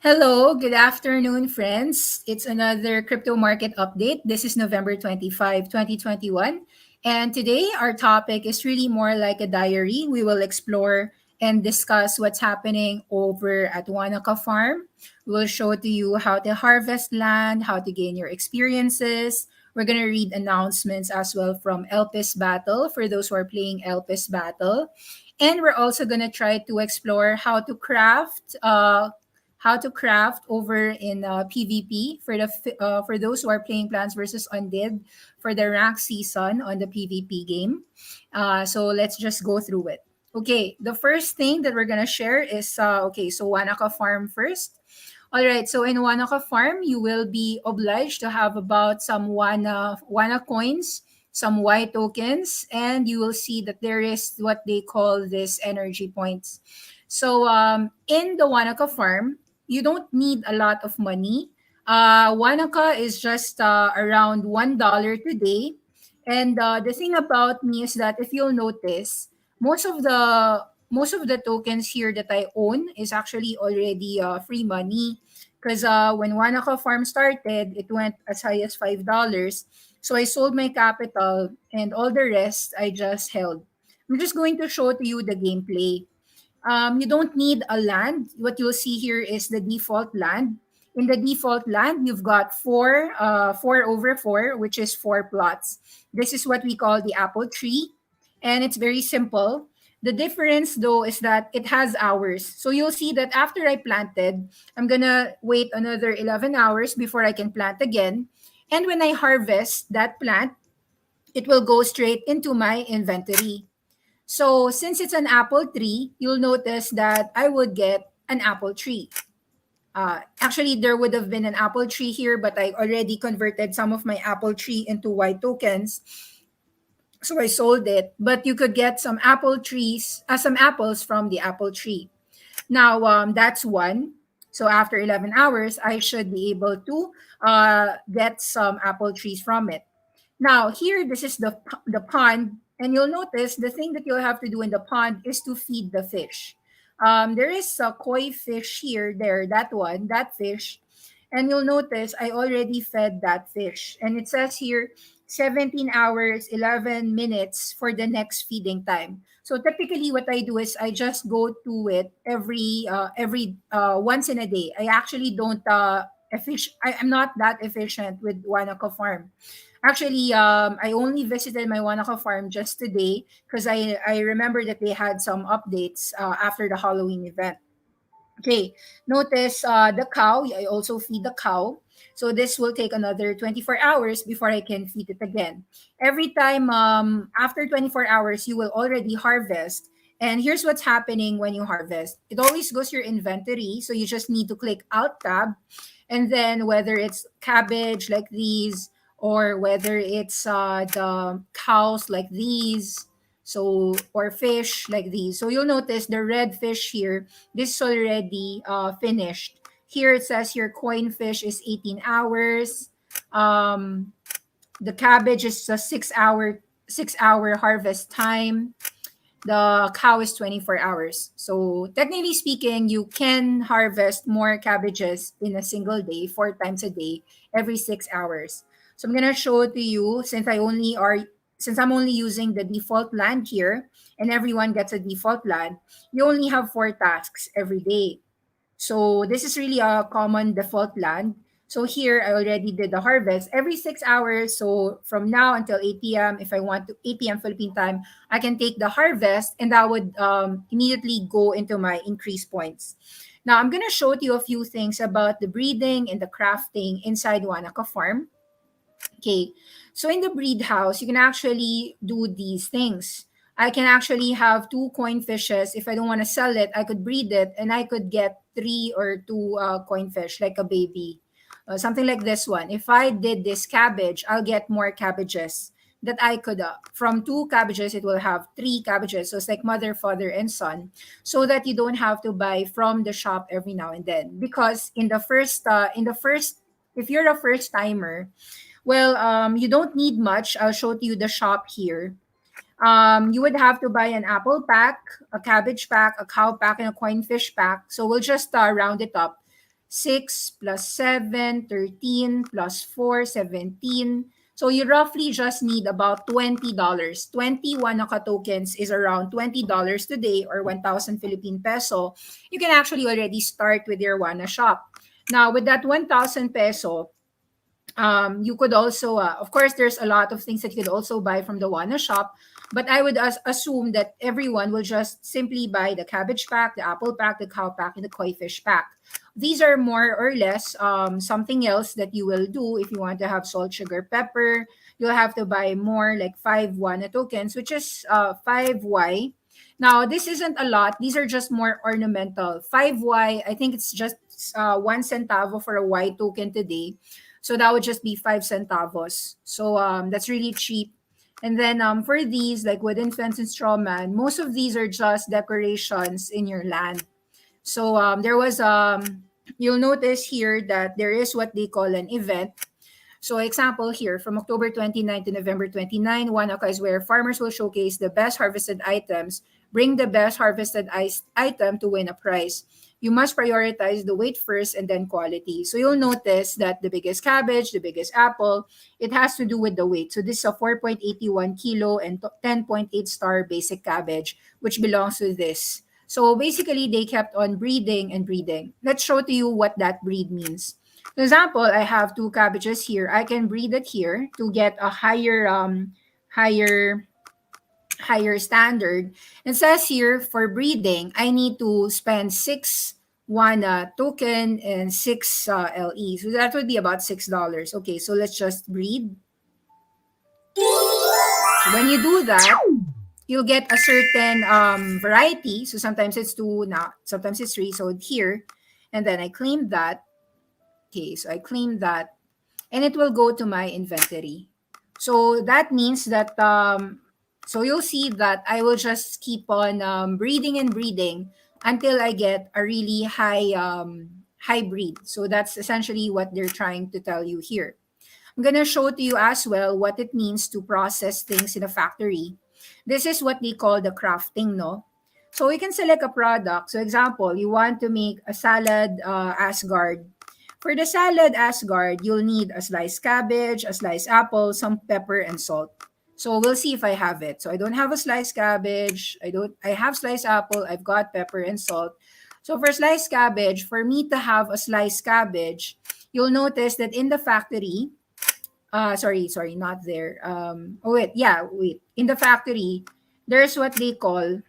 Hello, good afternoon, friends. It's another crypto market update. This is November 25, 2021. And today, our topic is really more like a diary. We will explore and discuss what's happening over at Wanaka Farm. We'll show to you how to harvest land, how to gain your experiences. We're going to read announcements as well from Elpis Battle for those who are playing Elpis Battle. And we're also going to try to explore how to craft over in PvP for those who are playing Plants vs Undead for the rank season on the PvP game. So let's just go through it. Okay, the first thing that we're gonna share is so Wanaka Farm first. All right, so in Wanaka Farm, you will be obliged to have about some Wana coins, some Y tokens, and you will see that there is what they call this energy points. So in the Wanaka Farm, you don't need a lot of money. Wanaka is just around $1 today. And the thing about me is that if you'll notice, most of the most of the tokens here that I own is actually already free money. Because when Wanaka Farm started, it went as high as $5. So I sold my capital and all the rest I just held. I'm just going to show to you the gameplay. You don't need a land. What you'll see here is the default land. In the default land, you've got four over four, which is four plots. This is what we call the apple tree, and it's very simple. The difference, though, is that it has hours. So you'll see that after I planted, I'm gonna wait another 11 hours before I can plant again. And when I harvest that plant, it will go straight into my inventory. So since it's an apple tree, you'll notice that I would get an apple tree. Actually, there would have been an apple tree here, but I already converted some of my apple tree into white tokens. So I sold it. But you could get some apples from the apple tree. Now, that's one. So after 11 hours, I should be able to get some apple trees from it. Now, here, this is the pond, and you'll notice the thing that you'll have to do in the pond is to feed the fish. There is a koi fish here, that fish, and you'll notice I already fed that fish, and it says here 17 hours, 11 minutes for the next feeding time. So typically, what I do is I just go to it every once in a day. I actually don't I'm not that efficient with Wanaka Farm. Actually, I only visited my Wanaka farm just today because I remember that they had some updates after the Halloween event. Okay, notice the cow. I also feed the cow. So this will take another 24 hours before I can feed it again. Every time after 24 hours, you will already harvest. And here's what's happening when you harvest. It always goes to your inventory. So you just need to click Alt Tab. And then whether it's cabbage like these or whether it's the cows like these, so or fish like these. So you'll notice the red fish here, this is already finished. Here it says your coin fish is 18 hours. Um, the cabbage is a 6 hour harvest time. The cow is 24 hours. So technically speaking, you can harvest more cabbages in a single day, four times a day, every 6 hours. So I'm gonna show it to you since I'm only using the default land here and everyone gets a default land, you only have four tasks every day. So this is really a common default land. So here I already did the harvest every 6 hours. So from now until 8 p.m., if I want to 8 p.m. Philippine time, I can take the harvest and that would immediately go into my increase points. Now I'm gonna show you a few things about the breeding and the crafting inside Wanaka Farm. Okay, so in the breed house, you can actually do these things. I can actually have two coin fishes. If I don't want to sell it, I could breed it and I could get three or two coin fish, like a baby. Something like this one. If I did this cabbage, I'll get more cabbages that I could, from two cabbages, it will have three cabbages. So it's like mother, father, and son, so that you don't have to buy from the shop every now and then. Because if you're a first timer, well, you don't need much. I'll show to you the shop here. You would have to buy an apple pack, a cabbage pack, a cow pack, and a coin fish pack. So we'll just round it up. 6 plus 7, 13 plus 4, 17. So you roughly just need about $20. 20 Wanaka tokens is around $20 today, or 1,000 Philippine peso. You can actually already start with your Wana shop. Now, with that 1,000 peso, you could also, of course, there's a lot of things that you could also buy from the Wana shop, but I would assume that everyone will just simply buy the cabbage pack, the apple pack, the cow pack, and the koi fish pack. These are more or less something else that you will do if you want to have salt, sugar, pepper. You'll have to buy more, like 5 Wana tokens, which is 5Y. Now, this isn't a lot. These are just more ornamental. 5Y, I think it's just 1 centavo for a Y token today. So that would just be 5 centavos. So that's really cheap. And then for these, like wooden fence and straw man, most of these are just decorations in your land. So there was, you'll notice here that there is what they call an event. So example here, from October 29 to November 29, Wanaka is where farmers will showcase the best harvested items, bring the best harvested item to win a prize. You must prioritize the weight first and then quality. So you'll notice that the biggest cabbage, the biggest apple, it has to do with the weight. So this is a 4.81 kilo and 10.8 star basic cabbage, which belongs to this. So basically, they kept on breeding and breeding. Let's show to you what that breed means. For example, I have 2 cabbages here. I can breed it here to get a higher higher standard. It says here for breeding, I need to spend 6 Wana token and 6 LE. So that would be about $6. Okay, so let's just breed. So when you do that, you'll get a certain variety. So sometimes it's 2, now sometimes it's 3. So here, and then I claim that. Okay, so I claim that, and it will go to my inventory. So that means that, so you'll see that I will just keep on breeding and breeding until I get a really high breed. So that's essentially what they're trying to tell you here. I'm gonna show to you as well what it means to process things in a factory. This is what they call the crafting, no? So we can select a product. So example, you want to make a salad Asgard. For the salad Asgard, you'll need a sliced cabbage, a sliced apple, some pepper, and salt. So we'll see if I have it. So I don't have a sliced cabbage. I have sliced apple. I've got pepper and salt. So for sliced cabbage, for me to have a sliced cabbage, you'll notice that in the factory, sorry, not there. Wait. In the factory, there's what they call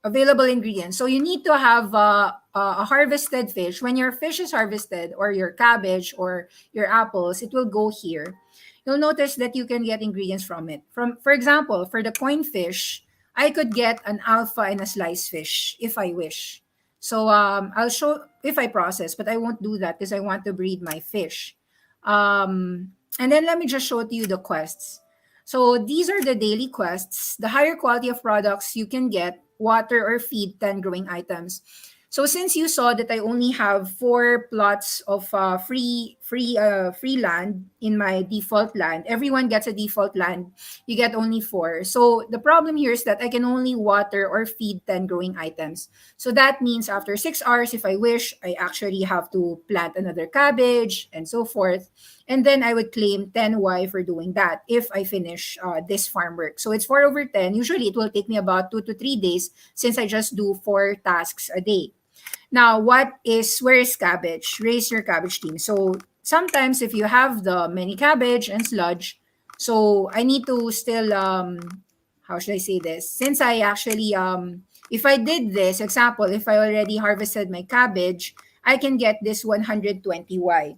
available ingredients. So you need to have a harvested fish. When your fish is harvested, or your cabbage or your apples, it will go here. You'll notice that you can get ingredients from it. For example, for the coin fish, I could get an alpha and a sliced fish if I wish. So I'll show if I process, but I won't do that because I want to breed my fish. And then let me just show to you the quests. So these are the daily quests. The higher quality of products you can get, water or feed 10 growing items. So since you saw that I only have 4 plots of free land in my default land, everyone gets a default land. You get only 4. So the problem here is that I can only water or feed 10 growing items. So that means after 6 hours, if I wish, I actually have to plant another cabbage and so forth. And then I would claim 10Y for doing that if I finish this farm work. So it's 4/10. Usually it will take me about 2 to 3 days since I just do 4 tasks a day. Now, where is cabbage? Raise your cabbage team. So sometimes if you have the many cabbage and sludge, so I need to still, how should I say this? Since I actually, if I did this, example, if I already harvested my cabbage, I can get this 120Y.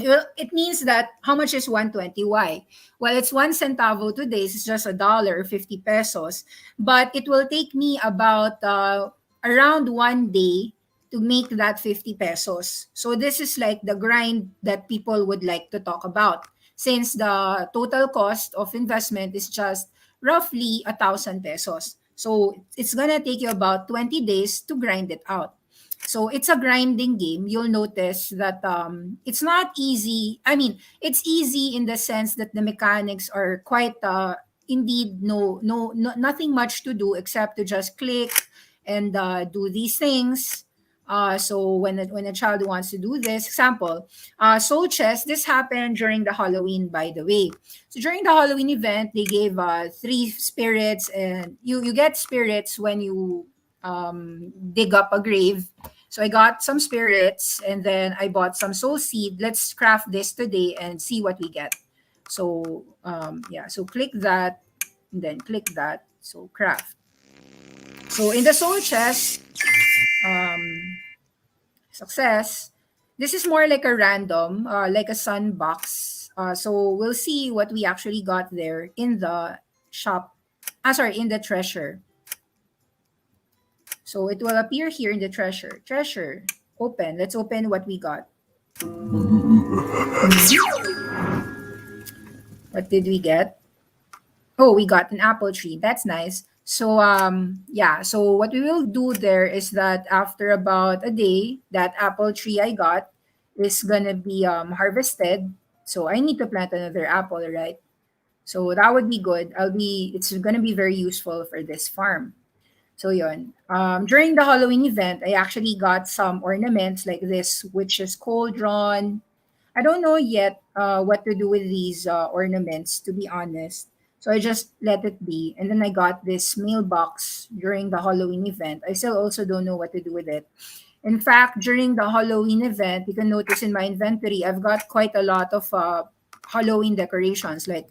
Well, it means that how much is 120Y? Well, it's 1 centavo today. It's just $1.50. But it will take me about around 1 day to make that 50 pesos. So this is like the grind that people would like to talk about, since the total cost of investment is just roughly 1,000 pesos. So it's gonna take you about 20 days to grind it out. So it's a grinding game. You'll notice that it's not easy. I mean, it's easy in the sense that the mechanics are quite indeed nothing much to do except to just click and do these things. So when a child wants to do this, example, soul chess, this happened during the Halloween, by the way. So during the Halloween event, they gave three spirits, and you get spirits when you dig up a grave. So I got some spirits, and then I bought some soul seed. Let's craft this today and see what we get. So yeah, so click that, and then click that. So craft. So in the soul chest, um, success. This is more like a random, like a sandbox. So we'll see what we actually got there in the shop. Sorry, in the treasure. So it will appear here in the treasure. Treasure. Open. Let's open what we got. What did we get? Oh, we got an apple tree. That's nice. So yeah, so what we will do there is that after about a day, that apple tree I got is gonna be harvested. So I need to plant another apple, right? So that would be good. It's gonna be very useful for this farm. So yun. During the Halloween event, I actually got some ornaments like this, which is cauldron. I don't know yet what to do with these ornaments, to be honest. So I just let it be. And then I got this mailbox during the Halloween event. I still also don't know what to do with it. In fact, during the Halloween event, you can notice in my inventory, I've got quite a lot of Halloween decorations like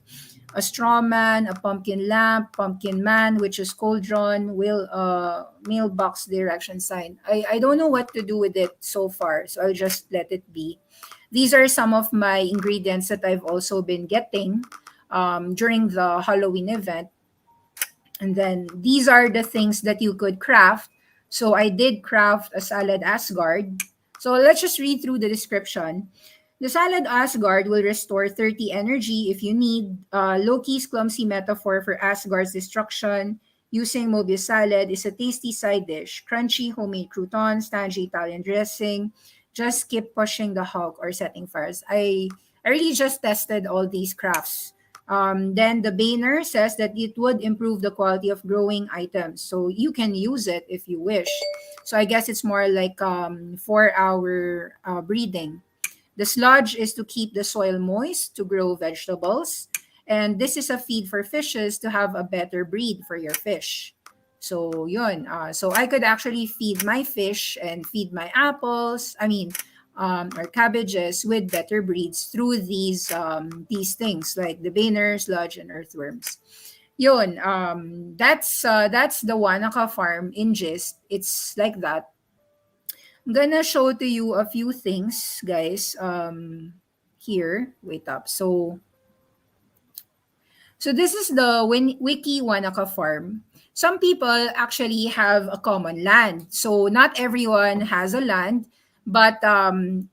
a straw man, a pumpkin lamp, pumpkin man, which is cauldron, mailbox direction sign. I don't know what to do with it so far, so I'll just let it be. These are some of my ingredients that I've also been getting during the Halloween event. And then these are the things that you could craft. So I did craft a salad Asgard. So let's just read through the description. The salad Asgard will restore 30 energy if you need. Loki's clumsy metaphor for Asgard's destruction using Mobius salad is a tasty side dish. Crunchy homemade croutons, tangy Italian dressing. Just keep pushing the Hulk or setting fires. I really just tested all these crafts. Then the banner says that it would improve the quality of growing items. So you can use it if you wish. So I guess it's more like 4-hour breeding. The sludge is to keep the soil moist to grow vegetables. And this is a feed for fishes to have a better breed for your fish. So yun. So I could actually feed my fish and feed my apples. Or cabbages with better breeds through these things like the banner, sludge, and earthworms. Yun. That's the Wanaka farm in gist. It's like that. I'm gonna show to you a few things, guys. Here, wait up. So this is the Wiki Wanaka farm. Some people actually have a common land. So not everyone has a land, but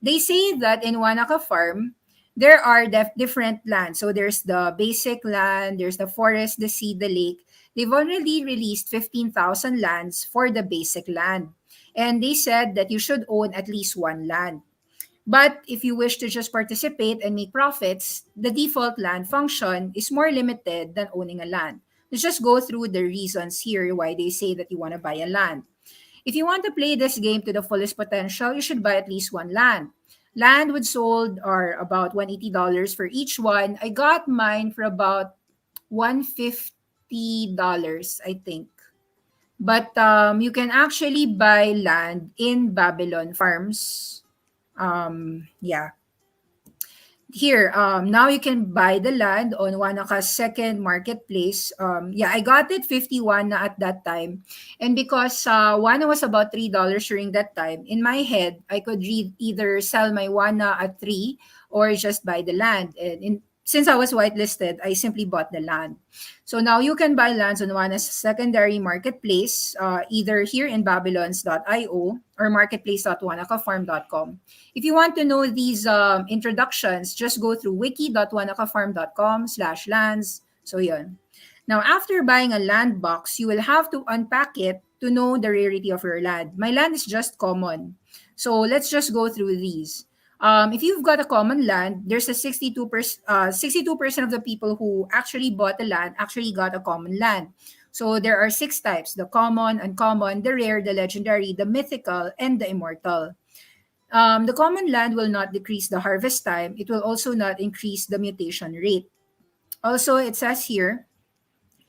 they say that in Wanaka farm, there are different lands. So there's the basic land, there's the forest, the sea, the lake. They've already released 15,000 lands for the basic land. And they said that you should own at least one land. But if you wish to just participate and make profits, the default land function is more limited than owning a land. Let's just go through the reasons here why they say that you want to buy a land. If you want to play this game to the fullest potential, you should buy at least one land. Land would sold are about $180 for each one. I got mine for about $150, I think. But you can actually buy land in Babylon farms. Yeah, here now you can buy the land on Wanaka's second marketplace. Yeah, I got it 51 na at that time, and because Wana was about $3 during that time, in my head I could either sell my Wana at 3 or just buy the land. And since I was whitelisted, I simply bought the land. So now you can buy lands on Wana's secondary marketplace, either here in babylons.io or marketplace.wanakafarm.com. If you want to know these introductions, just go through wiki.wanakafarm.com/lands. So yun. Now, after buying a land box, you will have to unpack it to know the rarity of your land. My land is just common. So let's just go through these. If you've got a common land, there's a 62% of the people who actually bought the land actually got a common land. So there are six types: the common, uncommon, the rare, the legendary, the mythical, and the immortal. The common land will not decrease the harvest time. It will also not increase the mutation rate. Also, it says here,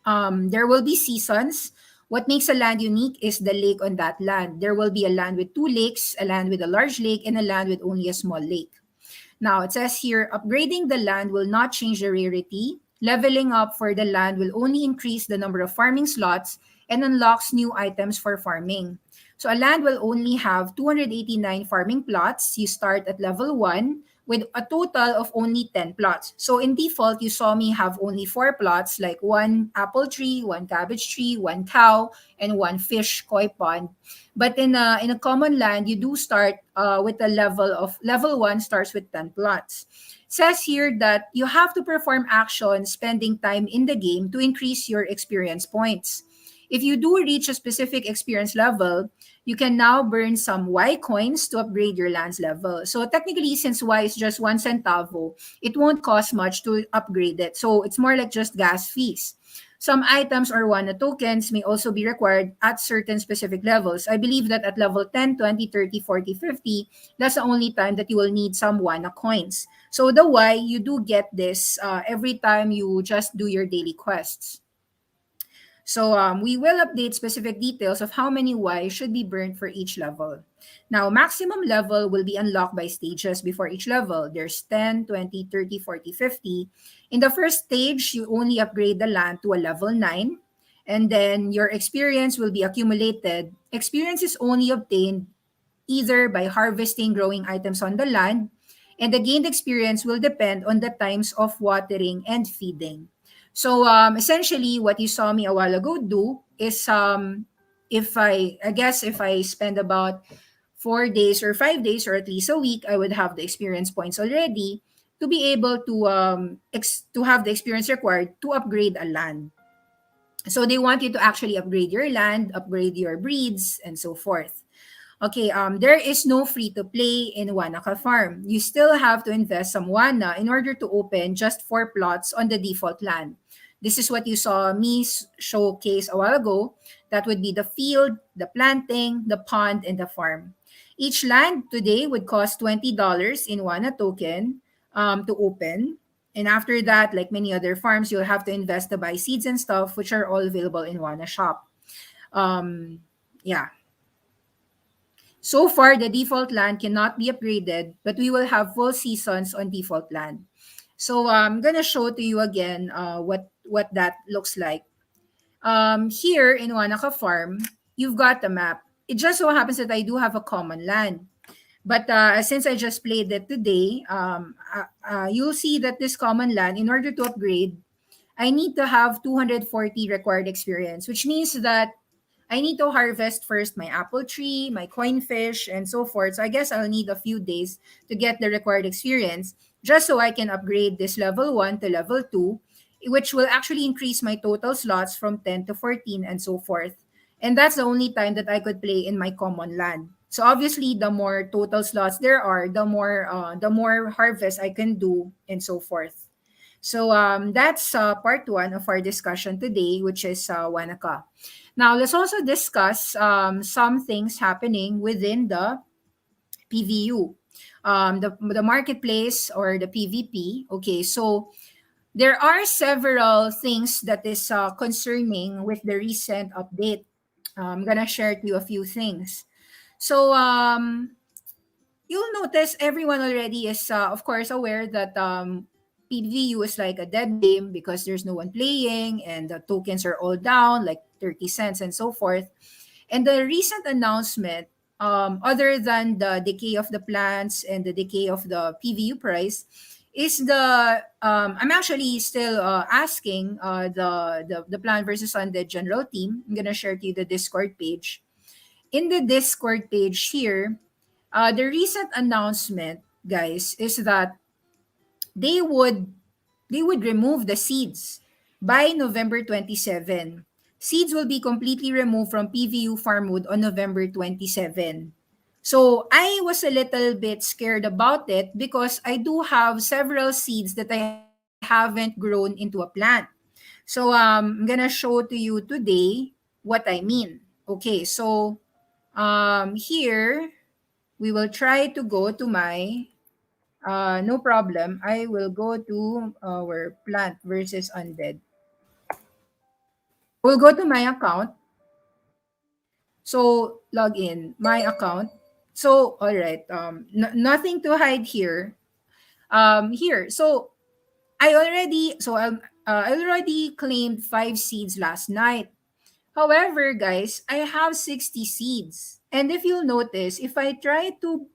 there will be seasons. What makes a land unique is the lake on that land. There will be a land with two lakes, a land with a large lake, and a land with only a small lake. Now, it says here, upgrading the land will not change the rarity. Leveling up for the land will only increase the number of farming slots and unlocks new items for farming. So a land will only have 289 farming plots. You start at level 1 with a total of only 10 plots. So in default, you saw me have only 4 plots, like one apple tree, one cabbage tree, one cow, and one fish koi pond. But in a common land, you do start with a level 1 starts with 10 plots. Says here that you have to perform actions spending time in the game to increase your experience points. If you do reach a specific experience level, you can now burn some Y coins to upgrade your land's level. So technically, since Y is just 1 centavo, it won't cost much to upgrade it. So it's more like just gas fees. Some items or WANA tokens may also be required at certain specific levels. I believe that at level 10, 20, 30, 40, 50, that's the only time that you will need some WANA coins. So the Y, you do get this every time you just do your daily quests. So we will update specific details of how many Y should be burned for each level. Now, maximum level will be unlocked by stages before each level. There's 10, 20, 30, 40, 50. In the first stage, you only upgrade the land to a level 9, and then your experience will be accumulated. Experience is only obtained either by harvesting growing items on the land, and the gained experience will depend on the times of watering and feeding. So essentially, what you saw me a while ago do is if I spend about 4 days or 5 days or at least a week, I would have the experience points already to be able to to have the experience required to upgrade a land. So they want you to actually upgrade your land, upgrade your breeds, and so forth. Okay, there is no free to play in Wanaka Farm. You still have to invest some WANA in order to open just 4 plots on the default land. This is what you saw me showcase a while ago. That would be the field, the planting, the pond, and the farm. Each land today would cost $20 in WANA token to open. And after that, like many other farms, you'll have to invest to buy seeds and stuff, which are all available in WANA shop. Yeah. So far, the default land cannot be upgraded, but we will have full seasons on default land. So I'm gonna show to you again what that looks like. Here in Wanaka Farm, you've got the map. It just so happens that I do have a common land. But since I just played it today, you'll see that this common land, in order to upgrade, I need to have 240 required experience, which means that I need to harvest first my apple tree, my coin fish, and so forth. So I guess I'll need a few days to get the required experience just so I can upgrade this level 1 to level 2, which will actually increase my total slots from 10 to 14 and so forth. And that's the only time that I could play in my common land. So obviously, the more total slots there are, the more harvest I can do and so forth. So that's part 1 of our discussion today, which is Wanaka. Now, let's also discuss some things happening within the PVU, the marketplace or the PVP. Okay, so there are several things that is concerning with the recent update. I'm gonna share to you a few things. So you'll notice everyone already is, of course, aware that PVU is like a dead game because there's no one playing and the tokens are all down, like 30 cents and so forth. And the recent announcement, other than the decay of the plants and the decay of the PVU price, is the I'm actually still asking the Plan versus Undead general team. I'm gonna share to you the Discord page. In the Discord page here, the recent announcement, guys, is that they would they would remove the seeds by November 27. Seeds will be completely removed from PVU Farmwood on November 27. So I was a little bit scared about it because I do have several seeds that I haven't grown into a plant. So So I'm gonna show to you today what I mean. Okay, so here we will try to go to my no problem. I will go to our plant versus undead. We'll go to my account. So log in my account. So all right, nothing to hide here. Here. So I already claimed 5 seeds last night. However, guys, I have 60 seeds. And if you'll notice, if I try to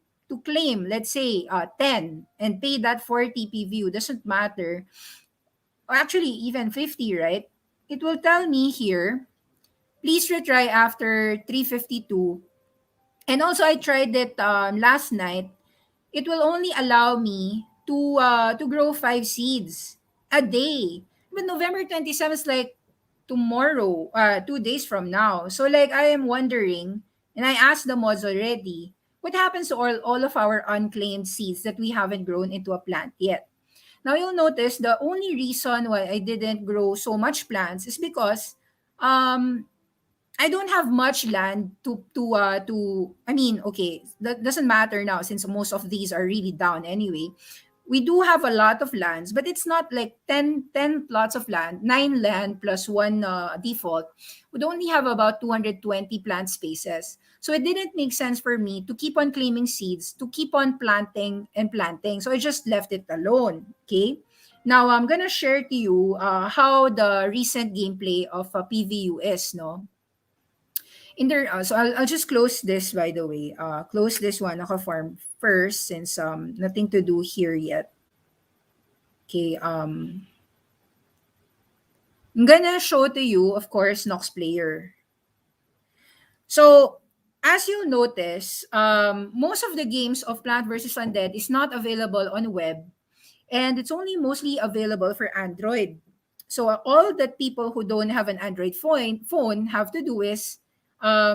claim, let's say, 10 and pay that 40 PVU, doesn't matter, or actually even 50, right? It will tell me here, please retry after 352. And also, I tried it last night. It will only allow me to grow 5 seeds a day. But November 27th is like tomorrow, 2 days from now. So like I am wondering, and I asked the mods already, what happens to all of our unclaimed seeds that we haven't grown into a plant yet? Now you'll notice the only reason why I didn't grow so much plants is because um I don't have much land to I mean, okay, that doesn't matter now since most of these are really down anyway. We do have a lot of lands, but it's not like ten plots of land, 9 land plus one default would only have about 220 plant spaces. So it didn't make sense for me to keep on claiming seeds, to keep on planting and planting. So I just left it alone. Okay. Now I'm gonna share to you how the recent gameplay of PVU is, no? In there, so I'll just close this, by the way. Close this one naka farm first since nothing to do here yet. Okay, I'm gonna show to you, of course, Nox player. So as you'll notice, most of the games of Plant vs. Undead is not available on web, and it's only mostly available for Android. So all that people who don't have an Android phone have to do is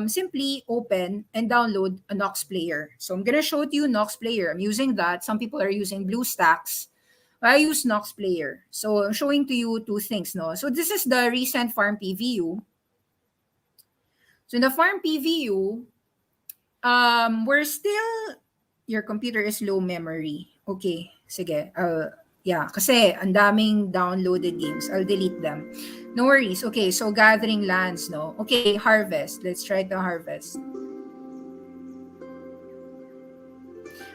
simply open and download a Nox player. So I'm gonna show to you Nox player. I'm using that. Some people are using BlueStacks. I use Nox player. So I'm showing to you two things. No, so this is the recent farm PVU. So in the farm PVU, we're still, your computer is low memory. Okay, sige. Yeah, kasi ang daming downloaded games. I'll delete them. No worries. Okay, so gathering lands, no? Okay, harvest. Let's try to harvest.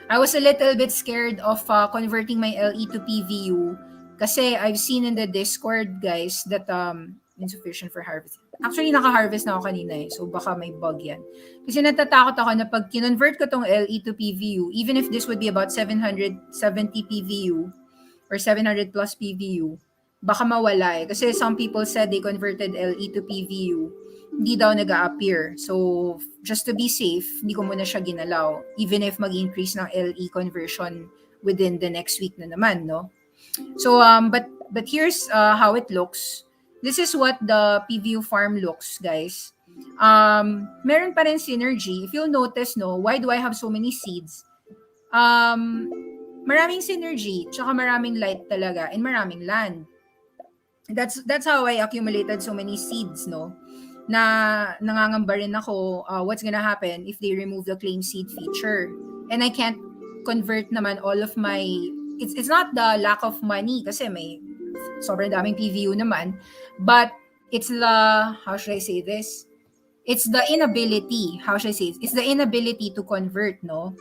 I was a little bit scared of converting my LE to PVU kasi I've seen in the Discord, guys, that insufficient for harvest. Actually, naka-harvest na ako kanina so baka may bug yan. Kasi natatakot ako na pag kinonvert ko tong LE to PVU, even if this would be about 770 PVU or 700 plus PVU, baka mawala Kasi some people said they converted LE to PVU, hindi daw nag-a-appear. So, just to be safe, hindi ko muna siya ginalaw. Even if mag-increase ng LE conversion within the next week na naman, no? So, but here's how it looks. This is what the PVU farm looks, guys. Meron pa rin synergy. If you'll notice, no, why do I have so many seeds? Maraming synergy, tsaka maraming light talaga, and maraming land. That's how I accumulated so many seeds, no? Na nangangamba rin ako what's gonna happen if they remove the claim seed feature. And I can't convert naman all of my, it's not the lack of money kasi may sobrang daming PVU naman, but it's the, how should I say this? It's the inability, how should I say it? It's the inability to convert, no?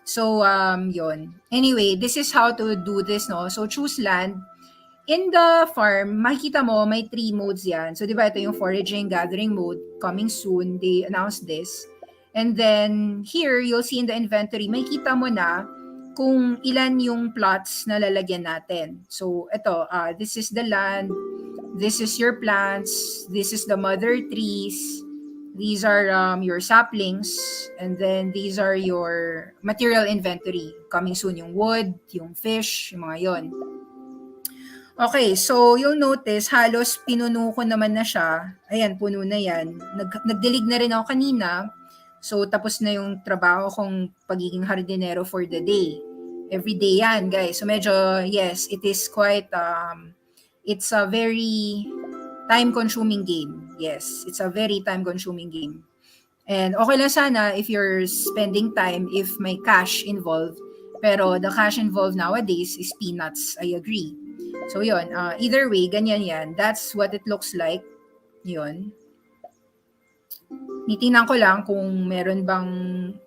So, yon. Anyway, this is how to do this, no? So, choose land. In the farm, makikita mo, may 3 modes yan. So, di ba, ito yung foraging, gathering mode, coming soon. They announced this. And then, here, you'll see in the inventory, makikita mo na kung ilan yung plots na lalagyan natin. So, ito, this is the land, this is your plants, this is the mother trees, these are your saplings, and then these are your material inventory. Coming soon yung wood, yung fish, yung mga yon. Okay, so you'll notice, halos pinuno ko naman na siya. Ayan, puno na yan. Nagdilig na rin ako kanina. So, tapos na yung trabaho kong pagiging hardinero for the day. Every day yan, guys. So, medyo, yes, it is quite, it's a very, time-consuming game. Yes, it's a very time-consuming game. And okay lang sana if you're spending time if may cash involved. Pero the cash involved nowadays is peanuts. I agree. So yun, either way, ganyan yan. That's what it looks like. Yun. Nitinan ko lang kung meron bang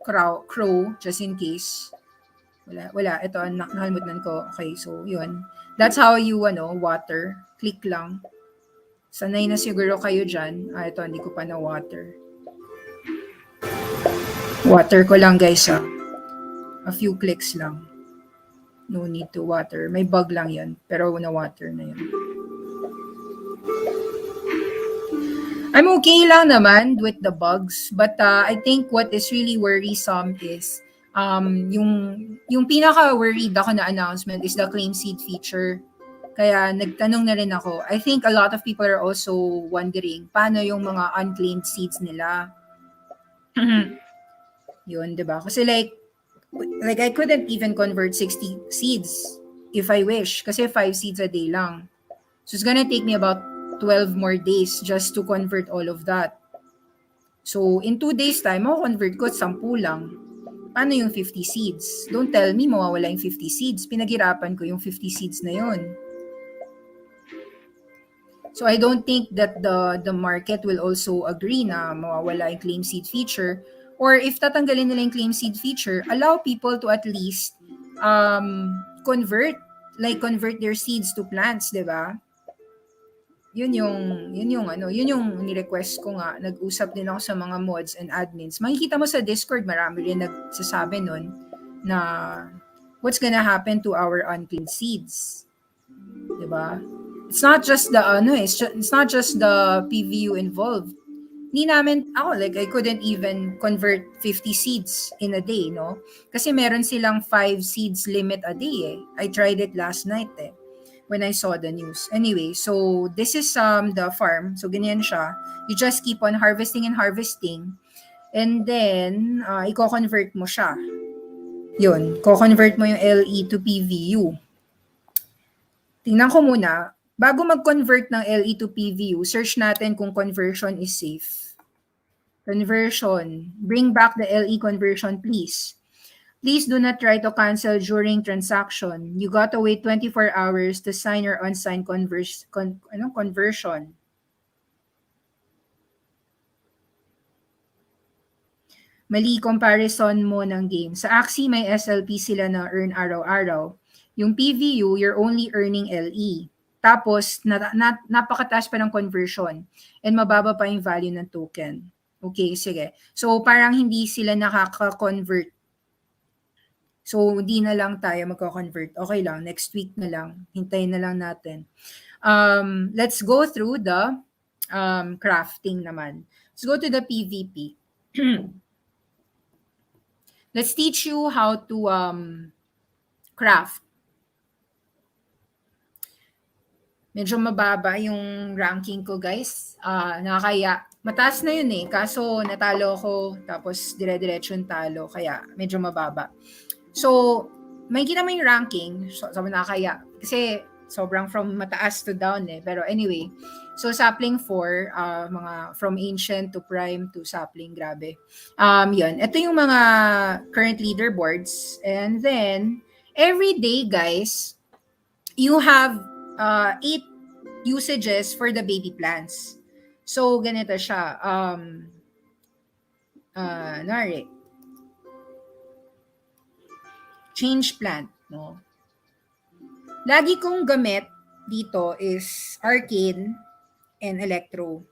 crow just in case. Wala. Ito, nakalmutnan ko. Okay, so yun. That's how you, water. Click lang. Sanay na siguro kayo dyan. Ito, hindi ko pa na-water. Water ko lang, guys, a few clicks lang. No need to water. May bug lang yun. Pero na-water na yun. I'm okay lang naman with the bugs. But I think what is really worrisome is yung pinaka-worried ako na announcement is the claim seed feature. Kaya nagtanong na rin ako. I think a lot of people are also wondering paano yung mga unclaimed seeds nila. Yun, diba? Kasi like I couldn't even convert 60 seeds if I wish. Kasi 5 seeds a day lang. So it's gonna take me about 12 more days just to convert all of that. So in 2 days time, convert ko 10 lang. Paano yung 50 seeds? Don't tell me mawawala yung 50 seeds. Pinaghirapan ko yung 50 seeds na yun. So I don't think that the market will also agree na mawawala yung claim seed feature. Or if tatanggalin nila yung claim seed feature, allow people to at least convert their seeds to plants, di ba? Yun yung ni-request ko nga. Nag-usap din ako sa mga mods and admins. Makikita mo sa Discord, marami rin nagsasabi nun na what's gonna happen to our unclaimed seeds. Diba? It's not just the it's not just the PVU involved. I couldn't even convert 50 seeds in a day, no? Kasi meron silang 5 seeds limit a day eh. I tried it last night eh, when I saw the news. Anyway, so this is the farm. So ganyan siya. You just keep on harvesting and harvesting. And then, i-convert mo siya. Yun, co-convert mo yung LE to PVU. Tingnan ko muna. Bago mag-convert ng LE to PVU, search natin kung conversion is safe. Conversion. Bring back the LE conversion, please. Please do not try to cancel during transaction. You got to wait 24 hours to sign or unsign conversion. Mali comparison mo ng game. Sa Axie, may SLP sila na earn araw-araw. Yung PVU, you're only earning LE. Tapos, napakataas pa ng conversion and mababa pa yung value ng token. Okay, sige. So, parang hindi sila nakaka-convert. So, hindi na lang tayo magko-convert. Okay lang, next week na lang. Hintayin na lang natin. Let's go through the crafting naman. Let's go to the PVP. Let's teach you how to craft. Medyo mababa yung ranking ko, guys. Nakakaya. Mataas na yun eh. Kaso natalo ko, tapos dire-diretsyon talo. Kaya medyo mababa. So, makikita mo yung ranking. So nakakaya. Kasi sobrang from mataas to down eh. Pero anyway. So, sapling 4, mga from ancient to prime to sapling. Grabe. Yun. Ito yung mga current leaderboards. And then, every day, guys, you have 8 usages for the baby plants. So, ganito siya. Change plant, no? Lagi kong gamit dito is arcane and electro.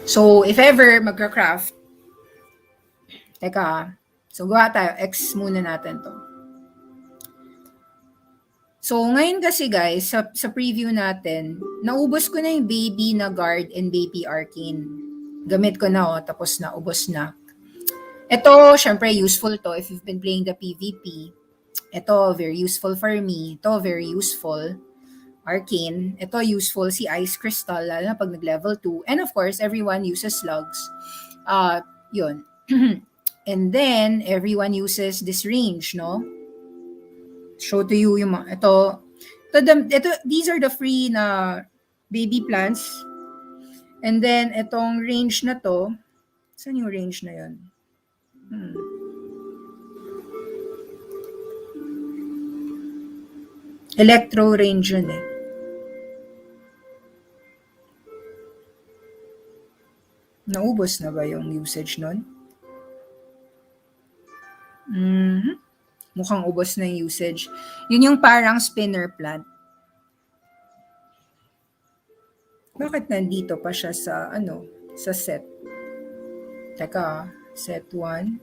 So, if ever magka-craft, teka, so gawa tayo. X muna natin to. So, ngayon kasi guys, sa preview natin, naubos ko na yung baby na guard and baby arcane. Gamit ko na tapos na, ubos na. Ito, syempre, useful to if you've been playing the PVP. Ito, very useful for me. Ito, very useful. Arcane. Ito, useful si Ice Crystal, lalo na pag nag-level 2. And of course, everyone uses slugs. Yun. And then, everyone uses this range, no? Show to you yung ito, these are the free na baby plants. And then, itong range na to, saan yung range na yun? Electro range yun eh. Naubos na ba yung usage nun? Mukhang ubos na yung usage. Yun yung parang spinner plant. Bakit nandito pa siya sa, sa set? Teka, set 1,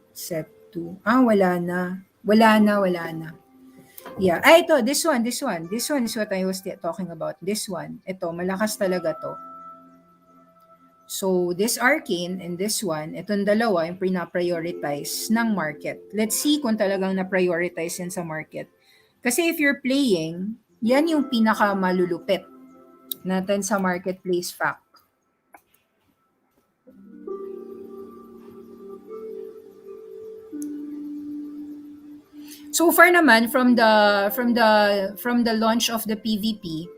set 2. Wala na. Wala na. Yeah. Ito, this one. This one is what I was talking about. This one. Ito, malakas talaga to. So, this arcane and this one, itong dalawa yung pina-prioritize ng market. Let's see kung talagang na-prioritize yan sa market. Kasi if you're playing, yan yung pinaka-malulupit natin sa marketplace fact. So far naman from the launch of the PVP,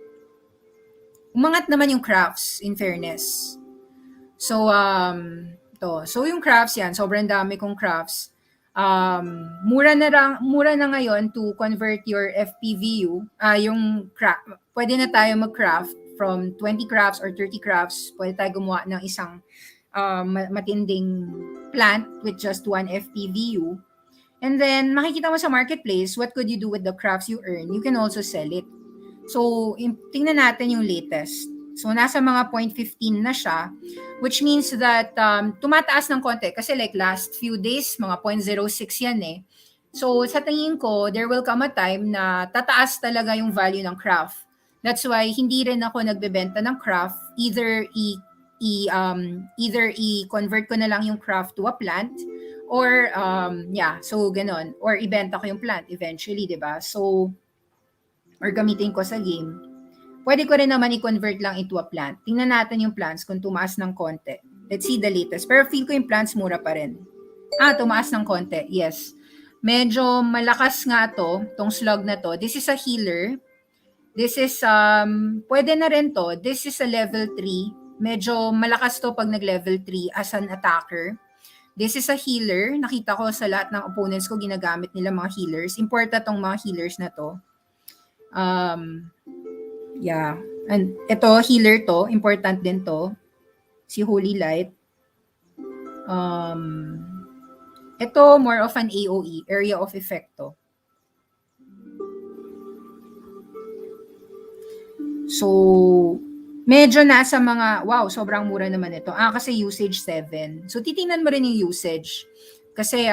umangat naman yung crafts in fairness. So so yung crafts yan, sobrang dami kong crafts. Mura na ngayon to convert your FPVU, yung craft. Pwede na tayo mag-craft from 20 crafts or 30 crafts. Pwede tayo gumawa ng isang matinding plant with just one FPVU. And then, makikita mo sa marketplace, what could you do with the crafts you earn? You can also sell it. So, tingnan natin yung latest. So, nasa mga 0.15 na siya, which means that tumataas ng konti. Kasi like last few days, mga 0.06 yan eh. So, sa tingin ko, there will come a time na tataas talaga yung value ng craft. That's why, hindi rin ako nagbebenta ng craft. Either i-convert ko na lang yung craft to a plant, or so ganon, or ibenta ko yung plant eventually, 'di ba? So or gamitin ko sa game. Pwede ko rin naman i-convert lang into a plant. Tingnan natin yung plants kung tumaas ng konti. Let's see the latest. Pero feel ko yung plants mura pa rin. Tumaas ng konti. Yes. Medyo malakas nga tong slug na to. This is a healer. This is pwede na rin to. This is a level 3. Medyo malakas to pag nag-level 3 as an attacker. This is a healer. Nakita ko sa lahat ng opponents ko, ginagamit nila mga healers. Important tong mga healers na to. Yeah. And ito, healer to. Important din to. Si Holy Light. Ito, more of an AOE, area of effect to. So, medyo nasa mga, sobrang mura naman ito. Kasi usage 7. So, titingnan mo rin yung usage. Kasi,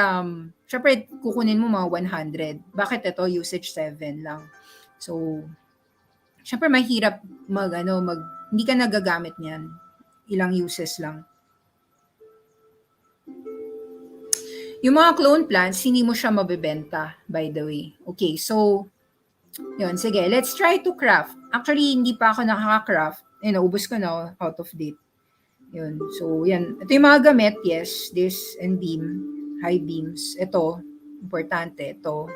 syempre, kukunin mo mga 100. Bakit ito? Usage 7 lang. So, syempre, mahirap hindi ka nagagamit niyan. Ilang uses lang. Yung mga clone plants, hindi mo siya mabebenta, by the way. Okay, so, yun, sige, let's try to craft. Actually, hindi pa ako nakaka-craft. Naubos ko na, out of date. Yun. So, yan. Ito yung mga gamit. Yes, this and beam. High beams. Ito, importante. Ito.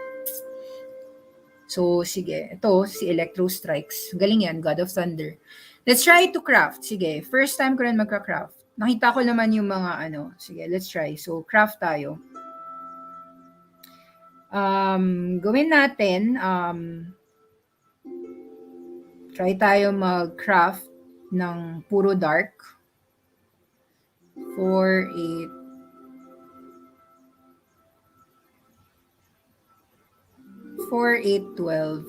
So, sige. Ito, si Electro Strikes. Galing yan, God of Thunder. Let's try to craft. Sige, first time ko rin magka-craft. Nakita ko naman yung mga Sige, let's try. So, craft tayo. Gawin natin, try tayo mag-craft ng puro dark. 4, 8, 12.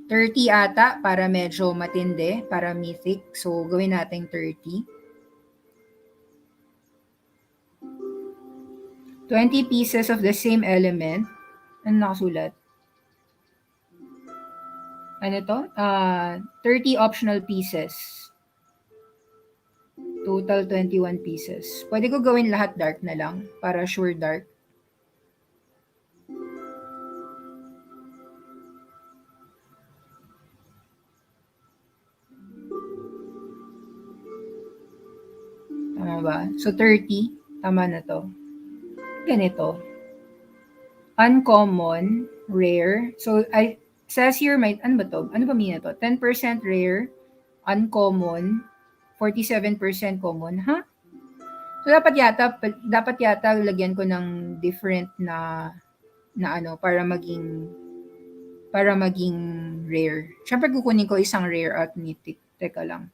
30 ata para medyo matindi, para mythic. So, gawin natin 30. 20 pieces of the same element. Ano nakasulat? Ano to? 30 optional pieces. Total 21 pieces. Pwede ko gawin lahat dark na lang para sure dark. Tama ba? So 30. Tama na to. Ganito. Uncommon, rare. So Says here, may, ano ba to? Ano ba mean to? 10% rare, uncommon, 47% common. Ha? So, dapat yata lagyan ko ng different na ano, para maging rare. Siyempre, kukunin ko isang rare at mythic. Teka lang.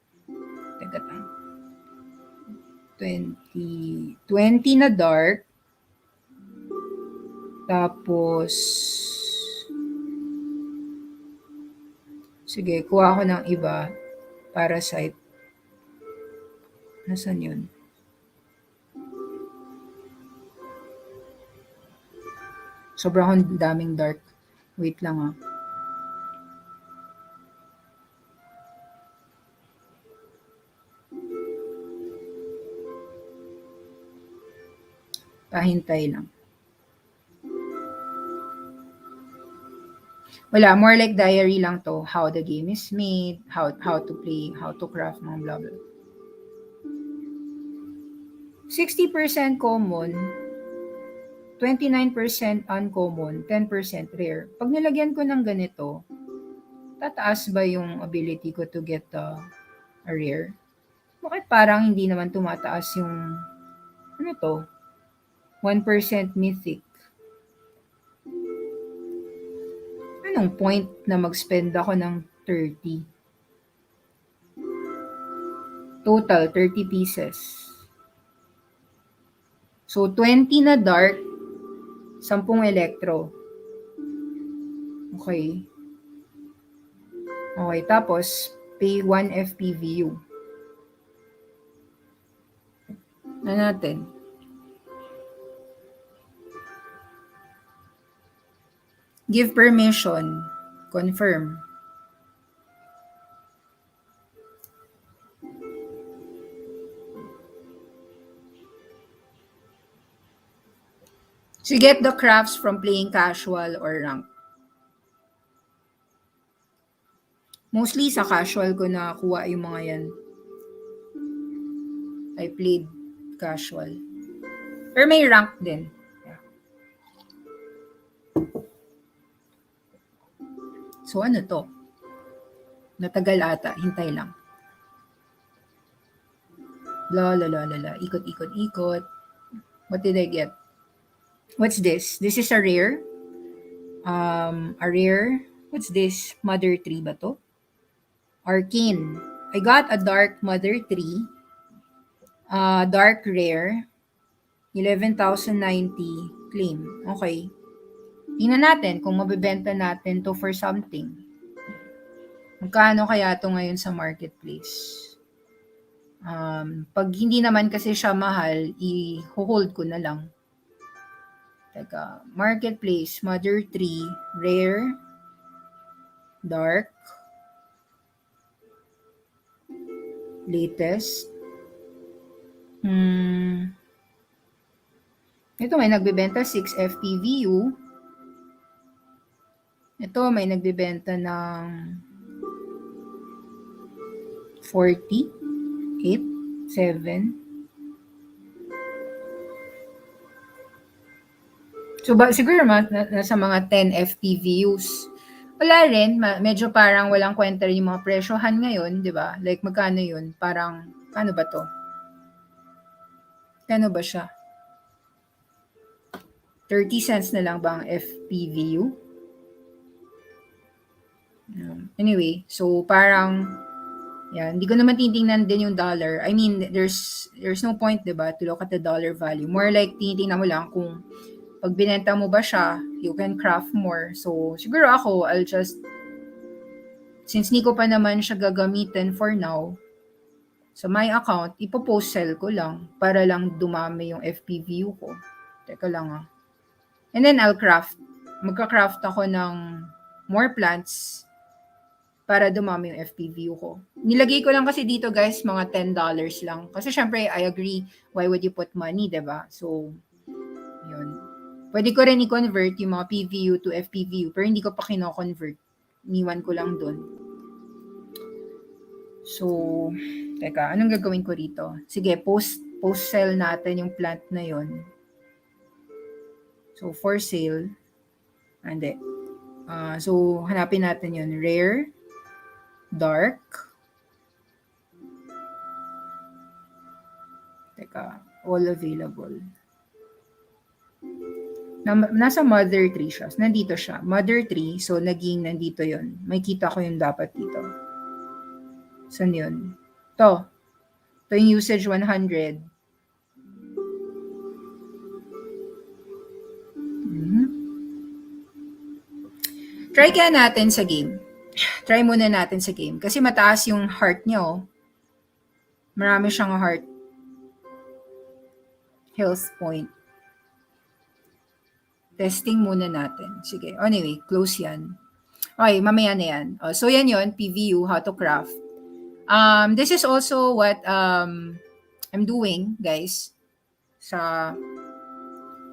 20 na dark. Tapos, sige, kuha ko ng iba. Parasite. Nasaan yun? Sobrang daming dark. Wait lang ah. Pahintay lang. Wala, more like diary lang to. How the game is made, how to play, how to craft, mga blah blah. 60% common, 29% uncommon, 10% rare. Pag nilagyan ko ng ganito, tataas ba yung ability ko to get a rare? Bakit parang hindi naman tumataas yung, ano to, 1% mythic? Anong point na mag-spend ako ng 30? Total, 30 pieces. So, 20 na dark, 10 electro. Okay. Okay, tapos, pay 1 FPVU. Na natin. Give permission. Confirm. So you get the crafts from playing casual or rank. Mostly sa casual ko nakuha yung mga yan. I played casual. Pero may rank din. So ano to? Natagal ata. Hintay lang. La la la la la. Ikot, ikot, ikot. What did I get? What's this? This is a rare. A rare. What's this? Mother tree ba to? Arcane. I got a dark mother tree. Dark rare. 11,090 claim. Okay. Tingnan natin kung mabibenta natin to for something. Magkano kaya to ngayon sa marketplace? Pag hindi naman kasi siya mahal, i-hold ko na lang. Teka, marketplace, mother tree, rare, dark, latest. Ito may nagbebenta 6 FPVU. Ito may nagbebenta ng 40, 8, 7. So, siguro nasa mga 10 FPVUs. Wala rin, medyo parang walang kwenta rin yung mga presyohan ngayon, di ba? Like, magkano yun? Parang, ano ba to? Kano ba siya? 30 cents na lang ba ang FPVU? Anyway, so parang, yan, hindi ko naman titingnan din yung dollar. I mean, there's no point, di ba, to look at the dollar value. More like, tinitingnan mo lang kung pag binenta mo ba siya, you can craft more. So, siguro ako, I'll just, since hindi ko pa naman siya gagamitin for now, sa my account, ipopost sell ko lang para lang dumami yung FPVU ko. Teka lang ah. And then I'll craft. Magka-craft ako ng more plants para dumami yung FPVU ko. Nilagay ko lang kasi dito guys, mga $10 lang. Kasi syempre, I agree, why would you put money, diba? So, yun. Pwede ko rin i-convert yung mga PVU to FPVU, pero hindi ko pa kino-convert. Iniwan ko lang dun. So, teka, anong gagawin ko rito? Sige, post sell natin yung plant na yon. So, for sale, hindi. So, hanapin natin yun. Rare, dark. Teka, all available. Nasa mother tree siya. Nandito siya. Mother tree. So, naging nandito yon. May kita ko yung dapat dito. Saan yun? To. Ito yung usage 100. Try kaya natin sa game. Try muna natin sa game. Kasi mataas yung heart niyo. Marami siyang heart. Health point. Testing muna natin. Sige. Anyway, close yan. Okay, mamaya na yan. So yan yun, PVU, how to craft. This is also what I'm doing, guys, sa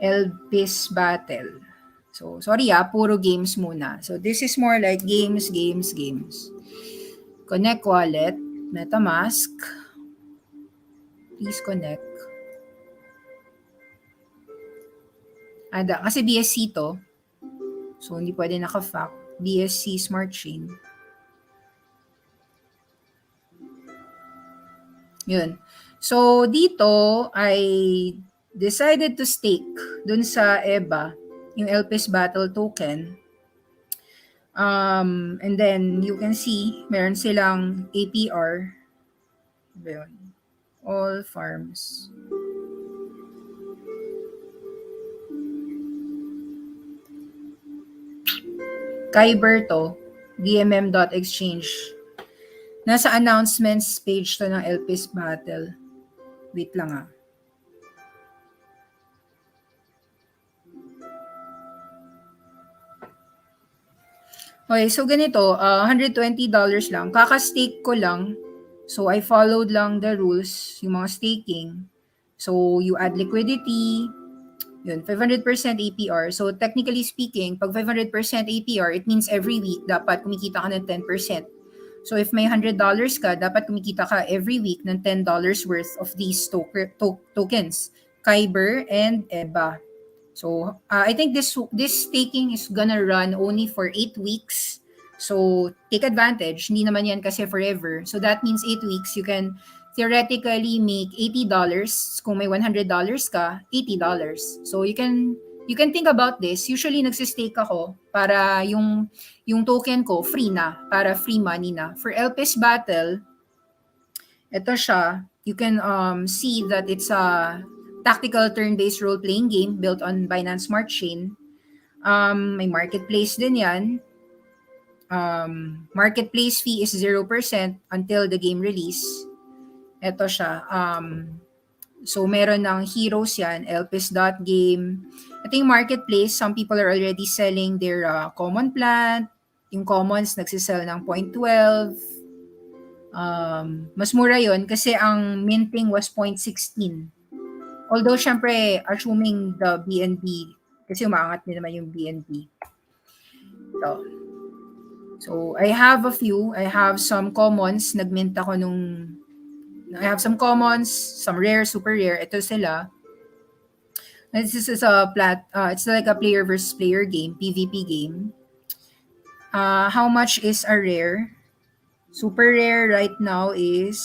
LPIS battle. So, sorry puro games muna. So, this is more like games. Connect wallet, MetaMask. Please connect. Kasi BSC to. So, hindi pwede naka-fact. BSC Smart Chain. Yun. So, dito, I decided to stake dun sa EBA, yung LPIS Battle Token. And then, you can see, meron silang APR. Yun. All farms. Kyber to, dmm.exchange. Nasa announcements page to ng LPIS Battle. Wait lang Okay, so ganito, $120 lang. Kaka-stake ko lang. So, I followed lang the rules, yung mga staking. So, you add liquidity, yun, 500% APR. So, technically speaking, pag 500% APR, it means every week dapat kumikita ka ng 10%. So, if may $100 ka, dapat kumikita ka every week ng $10 worth of these tokens, Kyber and EBA. So, I think this staking is gonna run only for 8 weeks. So, take advantage. Hindi naman yan kasi forever. So, that means 8 weeks, you can theoretically make $80. Kung may $100 ka, $80. So, you can think about this. Usually, nagsistake ako para yung token ko free na, para free money na. For LPIS Battle, ito siya. You can see that it's a tactical turn-based role-playing game built on Binance Smart Chain. May marketplace din yan. Marketplace fee is 0% until the game release. Ito siya. So, meron ng heroes yan, elpis.game. Ito yung marketplace. Some people are already selling their common plant. Yung commons nagsisell ng 0.12. Mas mura yon kasi ang minting was 0.16. Although, syempre, assuming the BNB, kasi umaangat din naman yung BNB. So, I have a few. I have some commons. Nagmint ako I have some commons, some rare, super rare. Ito sila. This is it's like a player versus player game, PvP game. How much is a rare? Super rare right now is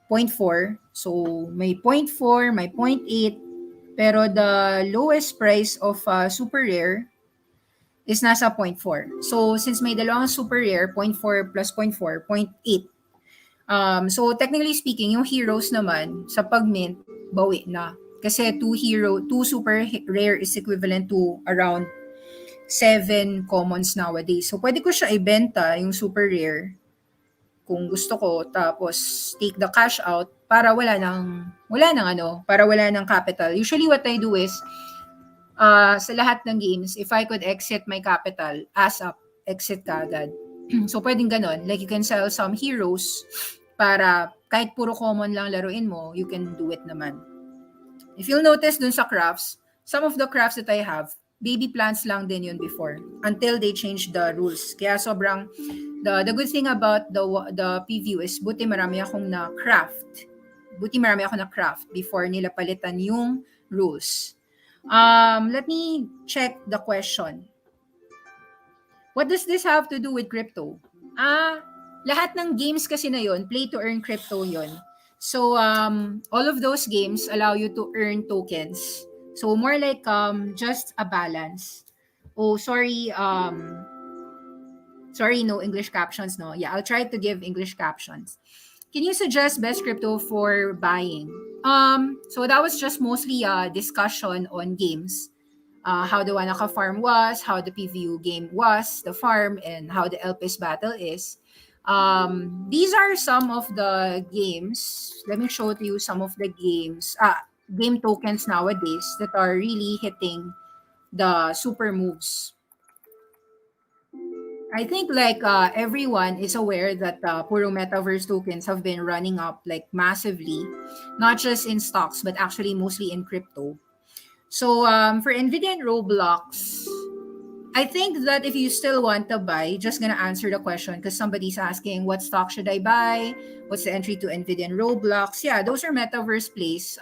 0.4. So, may 0.4, may 0.8. Pero the lowest price of super rare is nasa 0.4. So, since may dalawang super rare, 0.4 plus 0.4, 0.8. So, technically speaking, yung heroes naman, sa pag-mint, bawi na. Kasi 2 super rare is equivalent to around 7 commons nowadays. So, pwede ko siya ibenta, yung super rare, kung gusto ko, tapos take the cash out para wala nang capital. Usually what I do is, sa lahat ng games, if I could exit my capital, ASAP, exit ka agad. So, pwedeng ganon. Like, you can sell some heroes para kahit puro common lang laruin mo, you can do it naman. If you'll notice dun sa crafts, some of the crafts that I have, baby plants lang din yun before until they changed the rules. Kaya sobrang, the good thing about the PVU is buti marami akong na-craft. Before nila palitan yung rules. Let me check the question. What does this have to do with crypto? Lahat ng games kasi na yon, play to earn crypto yon. So all of those games allow you to earn tokens. So more like just a balance. Oh, sorry, no English captions, no. Yeah, I'll try to give English captions. Can you suggest best crypto for buying? So that was just mostly a discussion on games. How the Wanaka farm was, how the PVU game was, the farm, and how the Elpis battle is. These are some of the games. Let me show to you some of the game tokens nowadays that are really hitting the super moves. I think like everyone is aware that Puro Metaverse tokens have been running up like massively, not just in stocks, but actually mostly in crypto. So for NVIDIA and Roblox, I think that if you still want to buy, just gonna answer the question because somebody's asking what stock should I buy? What's the entry to NVIDIA and Roblox? Yeah, those are metaverse plays.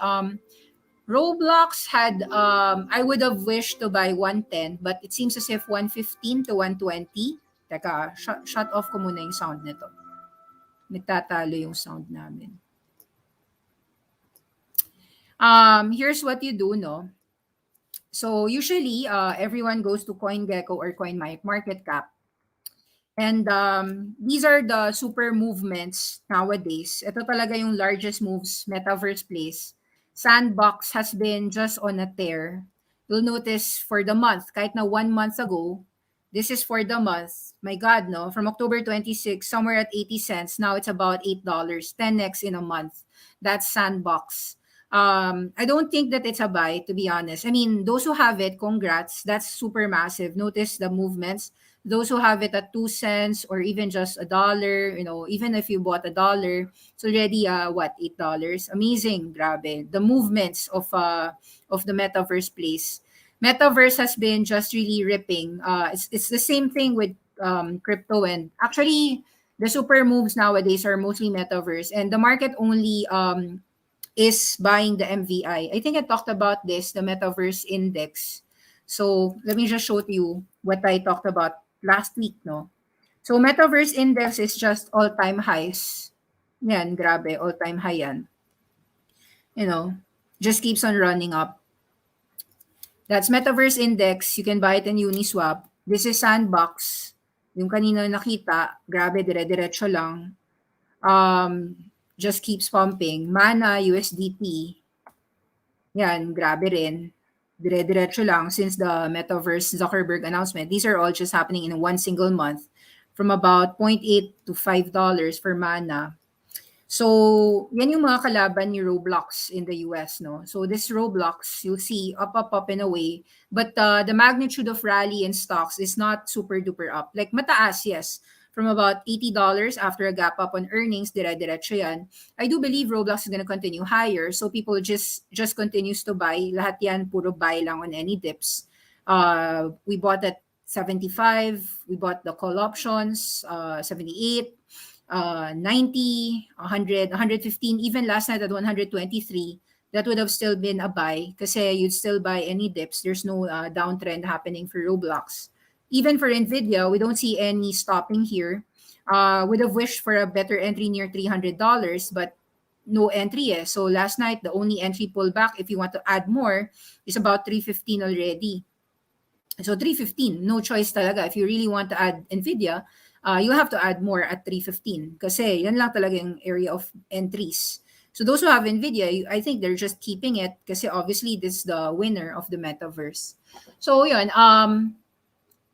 Roblox had I would have wished to buy 110, but it seems as if 115 to 120. Teka, shut off ko muna yung sound nito. Nagtatalo yung sound namin. Here's what you do, no? So usually, everyone goes to CoinGecko or CoinMarketCap. And these are the super movements nowadays. Ito talaga yung largest moves Metaverse plays. Sandbox has been just on a tear. You'll notice for the month, kahit na 1 month ago, this is for the month. My God, no? From October 26, somewhere at 80 cents. Now it's about $8, 10x in a month. That's Sandbox. I don't think that it's a buy, to be honest. I mean, those who have it, congrats. That's super massive. Notice the movements. Those who have it at 2 cents or even just $1, even if you bought $1, it's already what, $8. Amazing, grabe. The movements of the metaverse place. Metaverse has been just really ripping. It's the same thing with crypto, and actually the super moves nowadays are mostly metaverse, and the market only is buying the MVI. I think I talked about this, the metaverse index. So let me just show to you what I talked about last week, no? So metaverse index is just all-time highs. Yan, grabe, all-time high yan. Just keeps on running up. That's metaverse index. You can buy it in Uniswap. This is Sandbox. Yung kanina nakita, grabe, dire-diretso lang. Just keeps pumping. Mana, USDT. Yan, grabe rin. Dire-diretso lang since the Metaverse Zuckerberg announcement. These are all just happening in one single month from about 0.8 to $5 for Mana. So, yan yung mga kalaban ni Roblox in the US, no? So, this Roblox, you'll see up in a way. But the magnitude of rally in stocks is not super duper up. Like, mataas, yes. From about $80 after a gap up on earnings, dire-diretso yan. I do believe Roblox is gonna continue higher. So, people just continues to buy. Lahat yan, puro buy lang on any dips. We bought at 75. We bought the call options, 78. 90, 100, 115, even last night at 123, that would have still been a buy kasi you'd still buy any dips. There's no downtrend happening for Roblox. Even for NVIDIA, we don't see any stopping here. Would have wished for a better entry near $300, but no entry. So last night, the only entry pullback, if you want to add more, is about 315 already. So 315, no choice talaga. If you really want to add NVIDIA, you have to add more at 315 kasi yan lang talaga yung area of entries. So those who have NVIDIA, I think they're just keeping it kasi obviously this is the winner of the metaverse. So yun,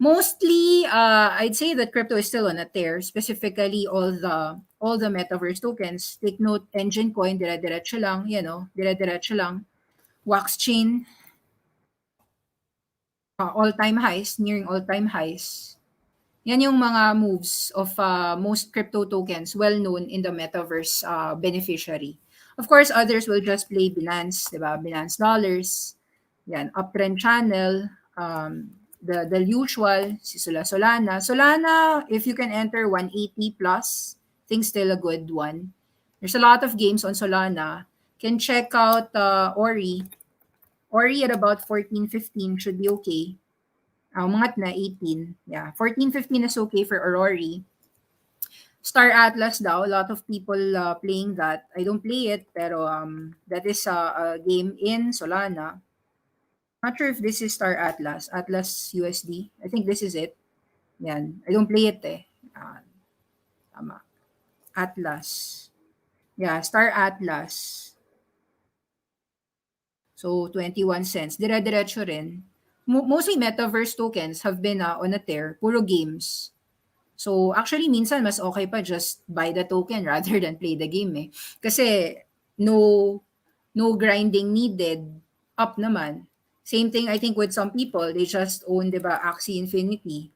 mostly I'd say that crypto is still on a tear, specifically all the metaverse tokens. Take note, Engine Coin, dire-diretso lang, dire-diretso lang. Wax Chain, all-time highs, nearing all-time highs. Yan yung mga moves of most crypto tokens well known in the metaverse beneficiary. Of course, others will just play Binance, diba? Binance dollars, yan, uptrend channel, the usual, si Solana. Solana, if you can enter 180 plus, I think still a good one. There's a lot of games on Solana. Can check out Ori. Ori at about 14, 15 should be okay. Umangat na 18. Yeah, 14, 15 is okay for Aurori. Star Atlas daw, a lot of people playing that. I don't play it, pero that is a game in Solana. Not sure if this is Star Atlas, Atlas USD. I think this is it. Yan. I don't play it eh. Tama. Atlas. Yeah, Star Atlas. So, 21 cents. Dire-diretso rin. Mostly metaverse tokens have been on a tear. Puro games. So, actually, minsan mas okay pa just buy the token rather than play the game eh. Kasi, no, no grinding needed. Up naman. Same thing, I think, with some people. They just own, di ba, Axie Infinity.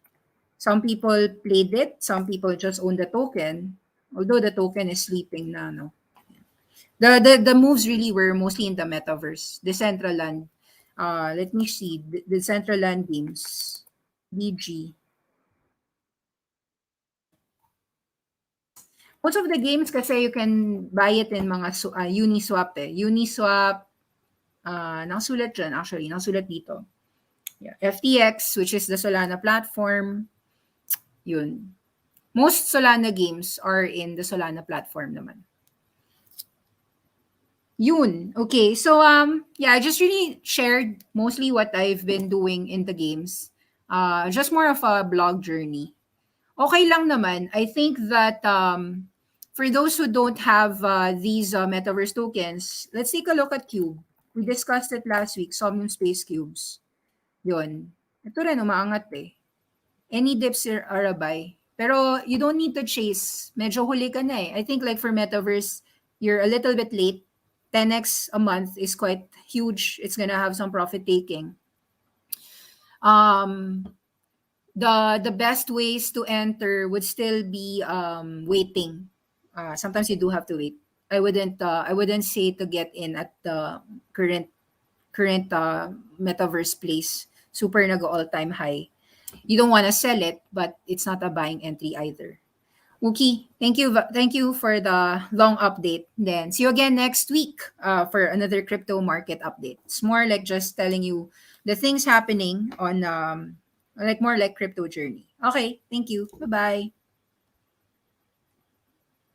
Some people played it. Some people just own the token. Although the token is sleeping na, no? The moves really were mostly in the metaverse. Decentraland. Let me see. The Decentraland games. DG. Most of the games kasi you can buy it in mga Uniswap eh. Uniswap, nakasulat dyan actually, nakasulat dito. Yeah. FTX, which is the Solana platform. Yun. Most Solana games are in the Solana platform naman. Yun. Okay. So, yeah, I just really shared mostly what I've been doing in the games. Just more of a blog journey. Okay lang naman. I think that for those who don't have these metaverse tokens, let's take a look at Cube. We discussed it last week, Somnium Space Cubes. Yun. Ito rin, umaangat eh. Any dips are a buy. Pero you don't need to chase. Medyo huli ka na eh. I think like for metaverse, you're a little bit late. 10x a month is quite huge. It's gonna have some profit taking. The best ways to enter would still be waiting. Sometimes you do have to wait. I wouldn't say to get in at the current metaverse place. Super nag all time high. You don't want to sell it, but it's not a buying entry either. Okay, thank you for the long update. Then see you again next week for another crypto market update. It's more like just telling you the things happening on like more like crypto journey. Okay, thank you. Bye bye.